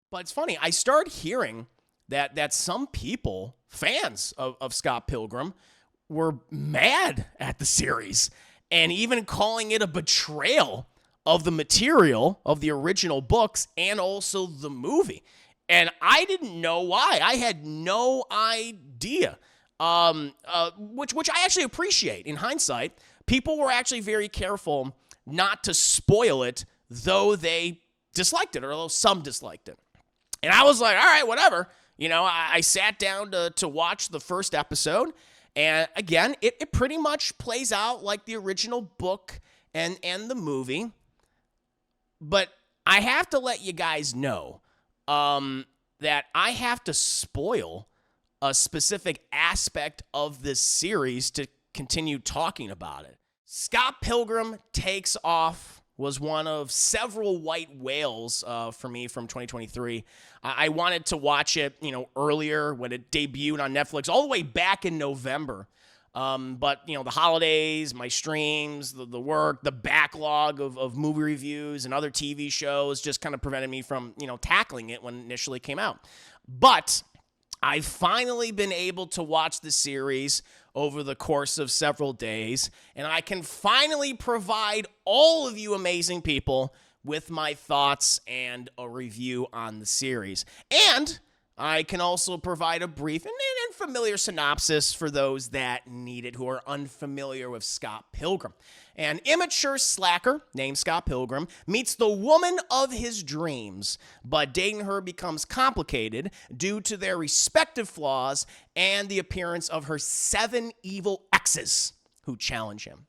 But it's funny, I started hearing that some people, fans of Scott Pilgrim, were mad at the series and even calling it a betrayal of the material of the original books and also the movie. And I didn't know why. I had no idea. Which I actually appreciate. In hindsight, people were actually very careful not to spoil it, though they disliked it, or though some disliked it. And I was like, all right, whatever. I sat down to watch the first episode. And again, it pretty much plays out like the original book and the movie. But I have to let you guys know that I have to spoil a specific aspect of this series to continue talking about it. Scott Pilgrim Takes Off was one of several white whales for me from 2023. I wanted to watch it, earlier when it debuted on Netflix, all the way back in November. But, the holidays, my streams, the work, the backlog of movie reviews and other TV shows just kind of prevented me from, tackling it when it initially came out. But I've finally been able to watch the series over the course of several days, and I can finally provide all of you amazing people with my thoughts and a review on the series. And I can also provide a brief and familiar synopsis for those that need it who are unfamiliar with Scott Pilgrim. An immature slacker named Scott Pilgrim meets the woman of his dreams, but dating her becomes complicated due to their respective flaws and the appearance of her 7 evil exes who challenge him.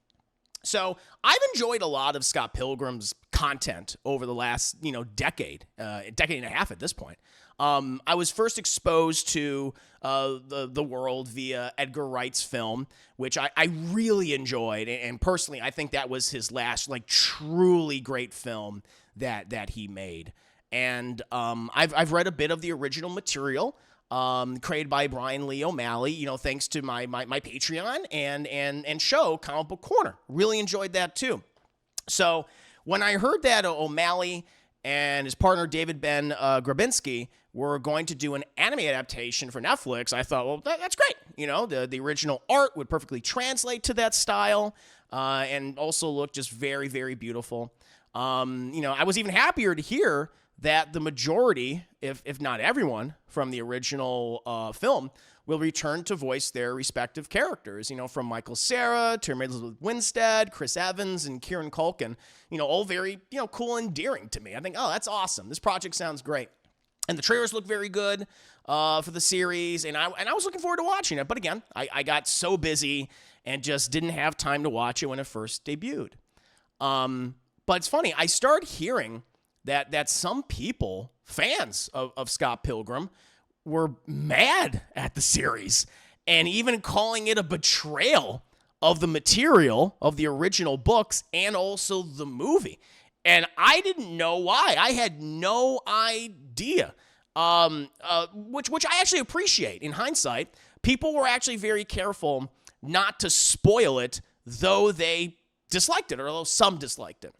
So I've enjoyed a lot of Scott Pilgrim's content over the last, decade and a half at this point. I was first exposed to the world via Edgar Wright's film, which I really enjoyed, and personally, I think that was his last truly great film that he made. And I've read a bit of the original material created by Brian Lee O'Malley, thanks to my Patreon and show Comic Book Corner. Really enjoyed that too. So when I heard that O'Malley and his partner David Ben Grabinski were going to do an anime adaptation for Netflix, I thought, well, that's great. The original art would perfectly translate to that style and also look just very, very beautiful. I was even happier to hear that the majority, if not everyone, from the original film will return to voice their respective characters, from Michael Cera to Elizabeth Winstead, Chris Evans, and Kieran Culkin, all very, cool and endearing to me. I think, oh, that's awesome. This project sounds great. And the trailers look very good for the series, and I was looking forward to watching it. But again, I got so busy and just didn't have time to watch it when it first debuted. But it's funny, I started hearing that some people, fans of Scott Pilgrim, were mad at the series and even calling it a betrayal of the material of the original books and also the movie. And I didn't know why. I had no idea, which I actually appreciate. In hindsight, people were actually very careful not to spoil it, though they disliked it, or though some disliked it.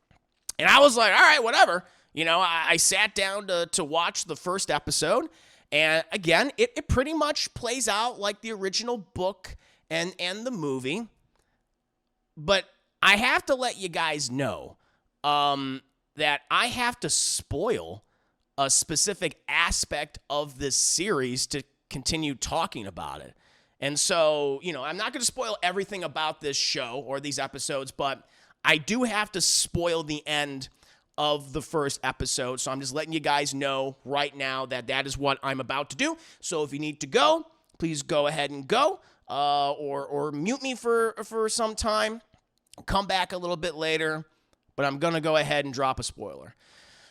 And I was like, all right, whatever. I sat down to watch the first episode. And again, it pretty much plays out like the original book and the movie. But I have to let you guys know that I have to spoil a specific aspect of this series to continue talking about it. And so, I'm not going to spoil everything about this show or these episodes, but I do have to spoil the end of the first episode. So I'm just letting you guys know right now that is what I'm about to do. So if you need to go, please go ahead and go, or mute me for some time. Come back a little bit later, but I'm going to go ahead and drop a spoiler.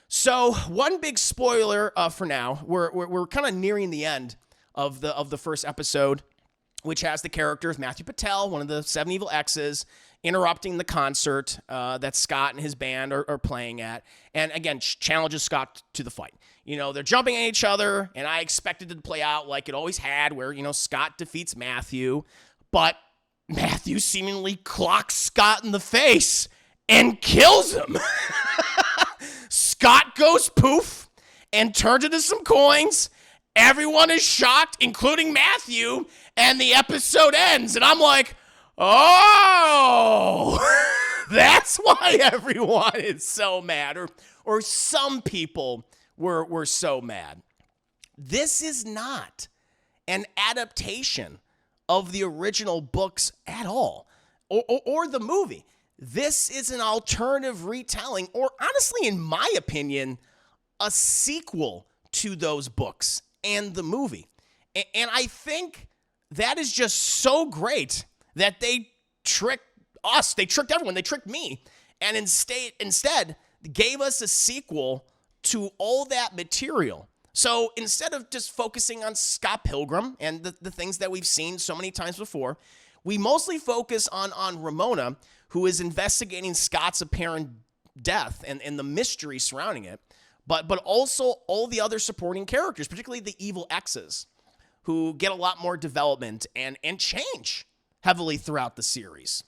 So one big spoiler for now. We're kind of nearing the end of the first episode, which has the character of Matthew Patel, one of the 7 evil exes, interrupting the concert that Scott and his band are playing at, and again, challenges Scott to the fight. They're jumping at each other, and I expected it to play out like it always had, where, Scott defeats Matthew, but Matthew seemingly clocks Scott in the face and kills him. Scott goes poof, and turns into some coins. Everyone is shocked, including Matthew, and the episode ends. And I'm like, oh, that's why everyone is so mad, or some people were so mad. This is not an adaptation of the original books at all, or the movie. This is an alternative retelling, or honestly, in my opinion, a sequel to those books and the movie. And I think that is just so great that they tricked us. They tricked everyone. They tricked me. And instead gave us a sequel to all that material. So instead of just focusing on Scott Pilgrim and the things that we've seen so many times before, we mostly focus on Ramona, who is investigating Scott's apparent death and the mystery surrounding it, but also all the other supporting characters, particularly the evil exes, who get a lot more development and change heavily throughout the series.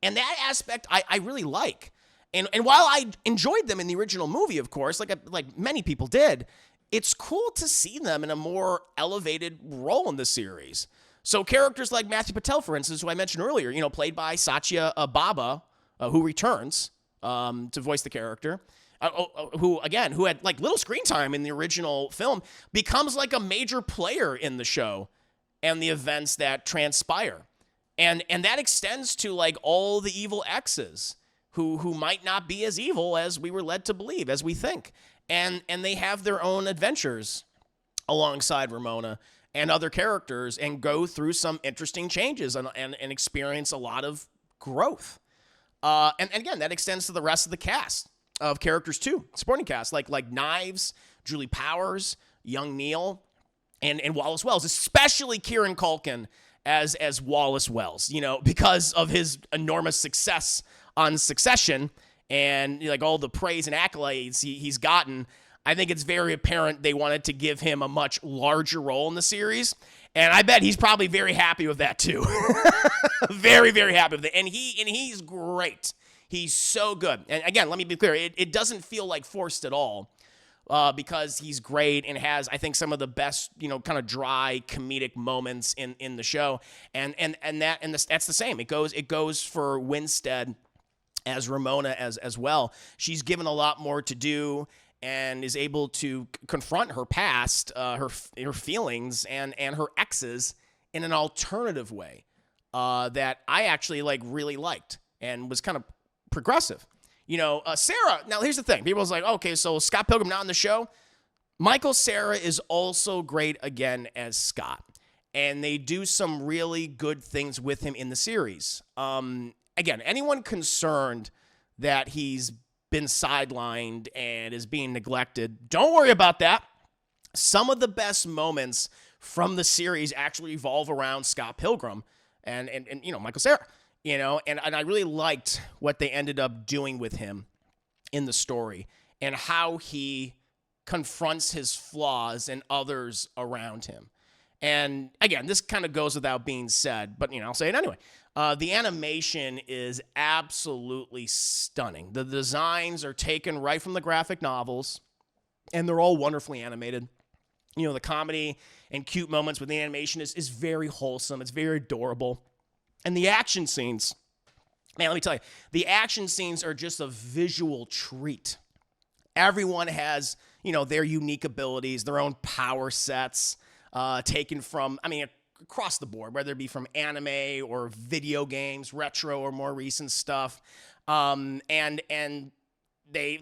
And that aspect I really like. And while I enjoyed them in the original movie, of course, like many people did, it's cool to see them in a more elevated role in the series. So characters like Matthew Patel, for instance, who I mentioned earlier, played by Satya Baba, who returns to voice the character, who had like little screen time in the original film, becomes like a major player in the show and the events that transpire. And that extends to like all the evil exes who might not be as evil as we were led to believe, as we think. And they have their own adventures alongside Ramona and other characters and go through some interesting changes and experience a lot of growth. And again, that extends to the rest of the cast of characters too, supporting cast, like Knives, Julie Powers, young Neil, and Wallace Wells, especially Kieran Culkin as Wallace Wells, because of his enormous success on Succession and like all the praise and accolades he's gotten. I think it's very apparent they wanted to give him a much larger role in the series. And I bet he's probably very happy with that too. Very, very happy with it. And he's great. He's so good. And again, let me be clear. It doesn't feel like forced at all because he's great and has, I think, some of the best, kind of dry comedic moments in the show. And that's the same. It goes for Winstead as Ramona as well. She's given a lot more to do and is able to confront her past, her feelings, and her exes in an alternative way that I actually really liked and was kind of progressive. Sarah, now here's the thing. People was like, okay, so Scott Pilgrim not in the show. Michael Cera is also great again as Scott. And they do some really good things with him in the series. Again, anyone concerned that he's been sidelined and is being neglected, don't worry about that. Some of the best moments from the series actually revolve around Scott Pilgrim and Michael Cera, and I really liked what they ended up doing with him in the story and how he confronts his flaws and others around him. And again, this kind of goes without being said, but I'll say it anyway. The animation is absolutely stunning. The designs are taken right from the graphic novels, and they're all wonderfully animated. The comedy and cute moments with the animation is very wholesome. It's very adorable. And the action scenes, man, let me tell you, the action scenes are just a visual treat. Everyone has, their unique abilities, their own power sets, taken from, across the board, whether it be from anime or video games, retro or more recent stuff. And they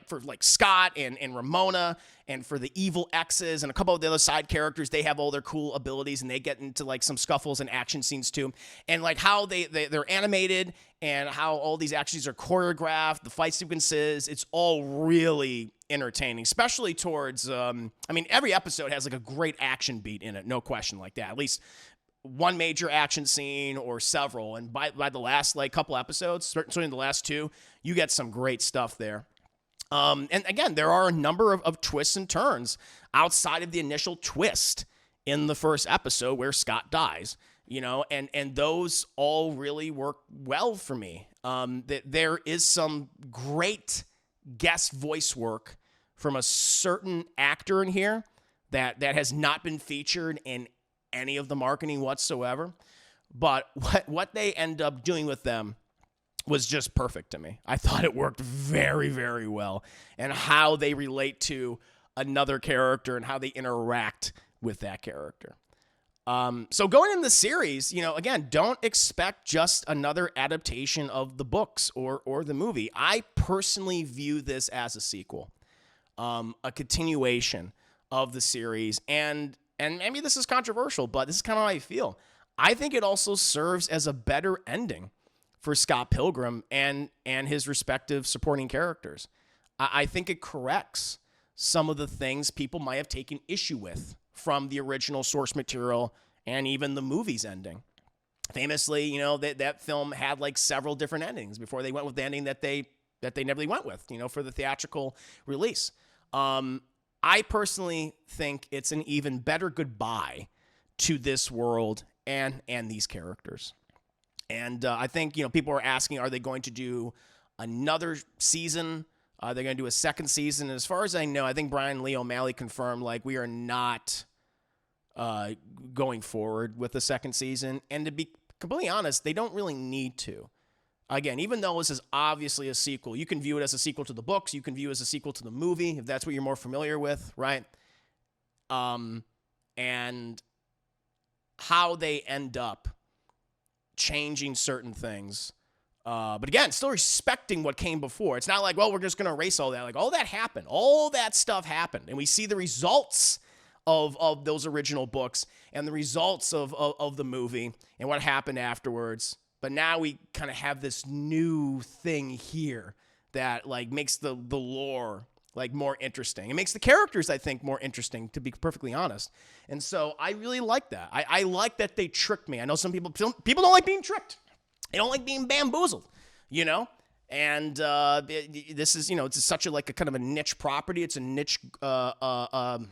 for Scott and Ramona and for the evil exes and a couple of the other side characters, they have all their cool abilities and they get into some scuffles and action scenes too. And how they're animated and how all these actions are choreographed, the fight sequences, it's all really entertaining, especially towards, every episode has a great action beat in it, no question like that. At least one major action scene or several. And by the last couple episodes, certainly the last two, you get some great stuff there. And again, there are a number of twists and turns outside of the initial twist in the first episode where Scott dies, and those all really work well for me. There is some great guest voice work from a certain actor in here that has not been featured in any of the marketing whatsoever. But what they end up doing with them was just perfect to me. I thought it worked very, very well, and how they relate to another character and how they interact with that character. So going in the series, again, don't expect just another adaptation of the books or the movie. I personally view this as a sequel, a continuation of the series. And maybe this is controversial, but this is kind of how I feel. I think it also serves as a better ending for Scott Pilgrim and his respective supporting characters. I think it corrects some of the things people might have taken issue with from the original source material and even the movie's ending. Famously, that film had like several different endings before they went with the ending that they never really went with, for the theatrical release. I personally think it's an even better goodbye to this world and these characters. And I think, people are asking, are they going to do another season? Are they going to do a second season? And as far as I know, I think Brian Lee O'Malley confirmed, we are not going forward with the second season. And to be completely honest, they don't really need to. Again, even though this is obviously a sequel, you can view it as a sequel to the books. You can view it as a sequel to the movie, if that's what you're more familiar with, right? And how they end up changing certain things. But again, still respecting what came before. It's not like, well, we're just going to erase all that. All that happened. All that stuff happened. And we see the results of those original books and the results of the movie and what happened afterwards. But now we kind of have this new thing here that makes the lore more interesting. It makes the characters, I think, more interesting, to be perfectly honest. And so I really like that. I like that they tricked me. I know some people don't like being tricked. They don't like being bamboozled, And this is, it's such a kind of a niche property. It's a niche, graphic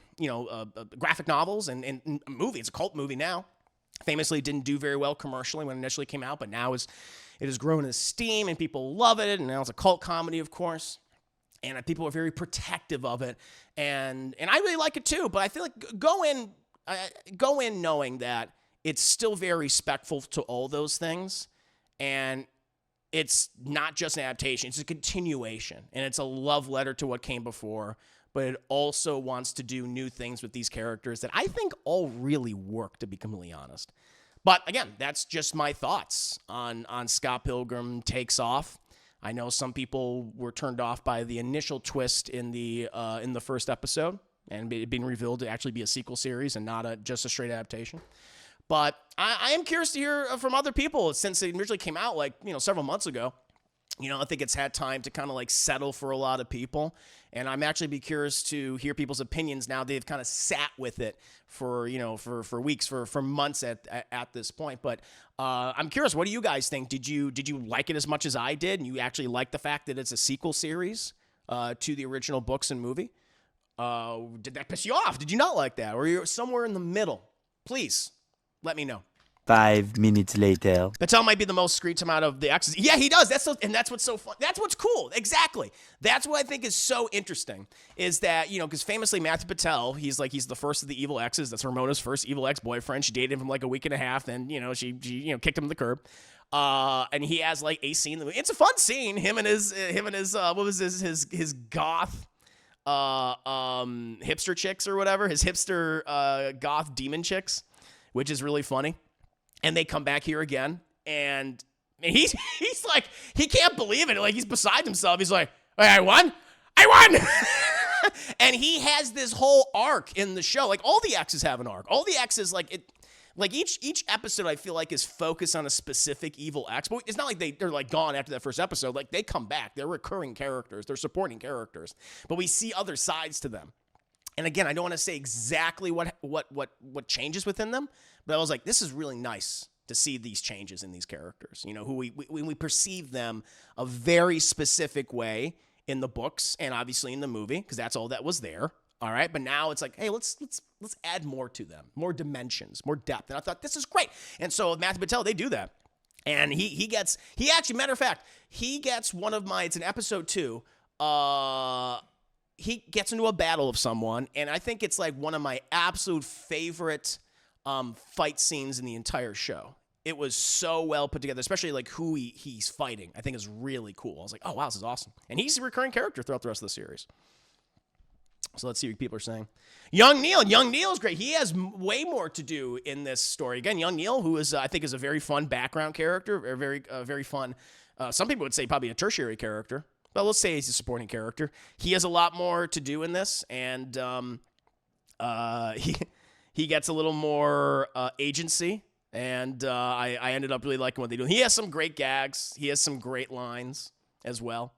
novels and a movie. It's a cult movie now. Famously didn't do very well commercially when it initially came out, but now it has grown in steam and people love it. And now it's a cult comedy, of course. And people are very protective of it. And I really like it too, but I feel like go in knowing that it's still very respectful to all those things. And it's not just an adaptation, it's a continuation. And it's a love letter to what came before, but it also wants to do new things with these characters that I think all really work, to be completely honest. But again, that's just my thoughts on Scott Pilgrim Takes Off. I know some people were turned off by the initial twist in the first episode and it being revealed to actually be a sequel series and not just a straight adaptation. But I am curious to hear from other people since it originally came out several months ago. I think it's had time to kind of settle for a lot of people. And I'm actually be curious to hear people's opinions now. They've kind of sat with it for weeks, for months at this point. But I'm curious, what do you guys think? Did you like it as much as I did? And you actually like the fact that it's a sequel series to the original books and movie? Did that piss you off? Did you not like that? Or you're somewhere in the middle? Please let me know. 5 minutes later. Patel might be the most screen time out of the exes. Yeah, he does. That's what's so fun. That's what's cool. Exactly. That's what I think is so interesting is that, because famously Matthew Patel, he's the first of the evil exes. That's Ramona's first evil ex-boyfriend. She dated him for a week and a half. Then, she kicked him to the curb. And he has a scene in the movie. It's a fun scene. Him and his what was his goth hipster chicks or whatever. His hipster goth demon chicks, which is really funny. And they come back here again, and he's he can't believe it. He's beside himself. He's like, hey, I won! And he has this whole arc in the show. All the exes have an arc. All the exes, each episode, I feel is focused on a specific evil ex. But it's not like they're gone after that first episode. They come back. They're recurring characters. They're supporting characters. But we see other sides to them. And again, I don't want to say exactly what changes within them, but I was like, this is really nice to see these changes in these characters. Who we perceive them a very specific way in the books and obviously in the movie, because that's all that was there. All right, but now it's hey, let's add more to them, more dimensions, more depth. And I thought this is great. And so with Matthew Patel, they do that, and he actually, matter of fact, he gets one of my. It's in episode 2. he gets into a battle of someone, and I think it's like one of my absolute favorite fight scenes in the entire show. It was so well put together, especially like who he's fighting. I think is really cool. I was like, oh wow, this is awesome. And he's a recurring character throughout the rest of the series. So let's see what people are saying. Young Neil's great. He has way more to do in this story. Again, Young Neil, who is I think is a very fun background character, a very fun. Some people would say probably a tertiary character, but let's say he's a supporting character. He has a lot more to do in this, and he gets a little more agency. And I ended up really liking what they do. He has some great gags. He has some great lines as well.